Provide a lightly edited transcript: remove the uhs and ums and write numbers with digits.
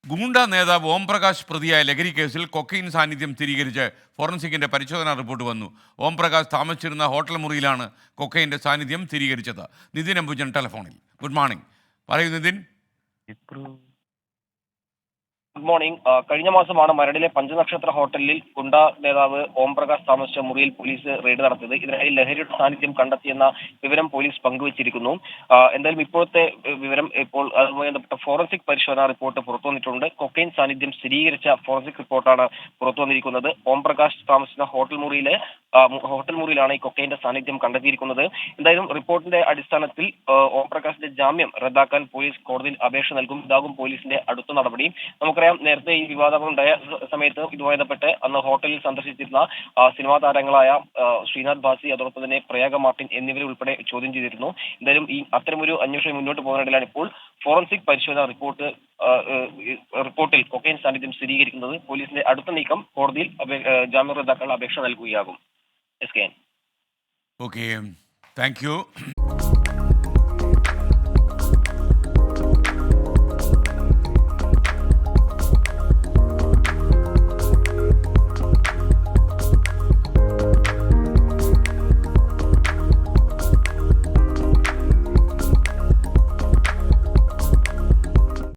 ഗൂണ്ട നേതാവ് ഓംപ്രകാശ് പ്രതിയായ ലഹരി കേസിൽ കൊക്കൈൻ സാന്നിധ്യം സ്ഥിരീകരിച്ച് ഫോറൻസിക്കിന്റെ പരിശോധനാ റിപ്പോർട്ട് വന്നു. ഓംപ്രകാശ് താമസിച്ചിരുന്ന ഹോട്ടൽ മുറിയിലാണ് കൊക്കൈൻ്റെ സാന്നിധ്യം സ്ഥിരീകരിച്ചത്. നിതിൻ അംബുജൻ ടെലിഫോണിൽ. Good morning. പറയൂ നിതിൻ. Good morning. കഴിഞ്ഞ മാസമാണ് മരടിലെ പഞ്ചനക്ഷത്ര ഹോട്ടലിൽ ഗുണ്ട നേതാവ് ഓംപ്രകാശ് താമസിച്ച മുറിയിൽ പോലീസ് റെയ്ഡ് നടത്തിയത്. ഇതിനായി ലഹരിയുടെ സാന്നിധ്യം കണ്ടെത്തിയെന്ന വിവരം പോലീസ് പങ്കുവച്ചിരിക്കുന്നു. എന്തായാലും ഇപ്പോഴത്തെ വിവരം ഇപ്പോൾ അതുമായി ബന്ധപ്പെട്ട ഫോറൻസിക് പരിശോധനാ റിപ്പോർട്ട് പുറത്തു വന്നിട്ടുണ്ട്. കൊക്കൈൻ സാന്നിധ്യം സ്ഥിരീകരിച്ച ഫോറൻസിക് റിപ്പോർട്ടാണ് പുറത്തു വന്നിരിക്കുന്നത്. ഓംപ്രകാശ് താമസിക്കുന്ന ഹോട്ടൽ മുറിയിലാണ് ഈ കൊക്കൈന്റെ സാന്നിധ്യം കണ്ടെത്തിയിരിക്കുന്നത്. എന്തായാലും റിപ്പോർട്ടിന്റെ അടിസ്ഥാനത്തിൽ ഓംപ്രകാശിന്റെ ജാമ്യം റദ്ദാക്കാൻ പോലീസ് കോടതിയിൽ അപേക്ഷ നൽകും. ഇതാകും പോലീസിന്റെ അടുത്ത നടപടി. നമുക്കറിയാം, നേരത്തെ ഈ വിവാദങ്ങളുണ്ടായ സമയത്ത് ഇതുമായി ബന്ധപ്പെട്ട് അന്ന് ഹോട്ടലിൽ സന്ദർശിച്ചിരുന്ന സിനിമാ താരങ്ങളായ ശ്രീനാഥ് ഭാസി, അതോടൊപ്പം തന്നെ പ്രയാഗ മാർട്ടിൻ എന്നിവരെ ഉൾപ്പെടെ ചോദ്യം ചെയ്തിരുന്നു. എന്തായാലും ഈ അത്തരമൊരു അന്വേഷണം മുന്നോട്ട് പോകുന്നതിലാണ് ഇപ്പോൾ ഫോറൻസിക് പരിശോധന റിപ്പോർട്ടിൽ കൊക്കൈൻ സാന്നിധ്യം സ്ഥിരീകരിക്കുന്നത്. പോലീസിന്റെ അടുത്ത നീക്കം കോടതിയിൽ ജാമ്യം റദ്ദാക്കാനുള്ള അപേക്ഷ നൽകുകയാകും. S K N. Okay, thank U.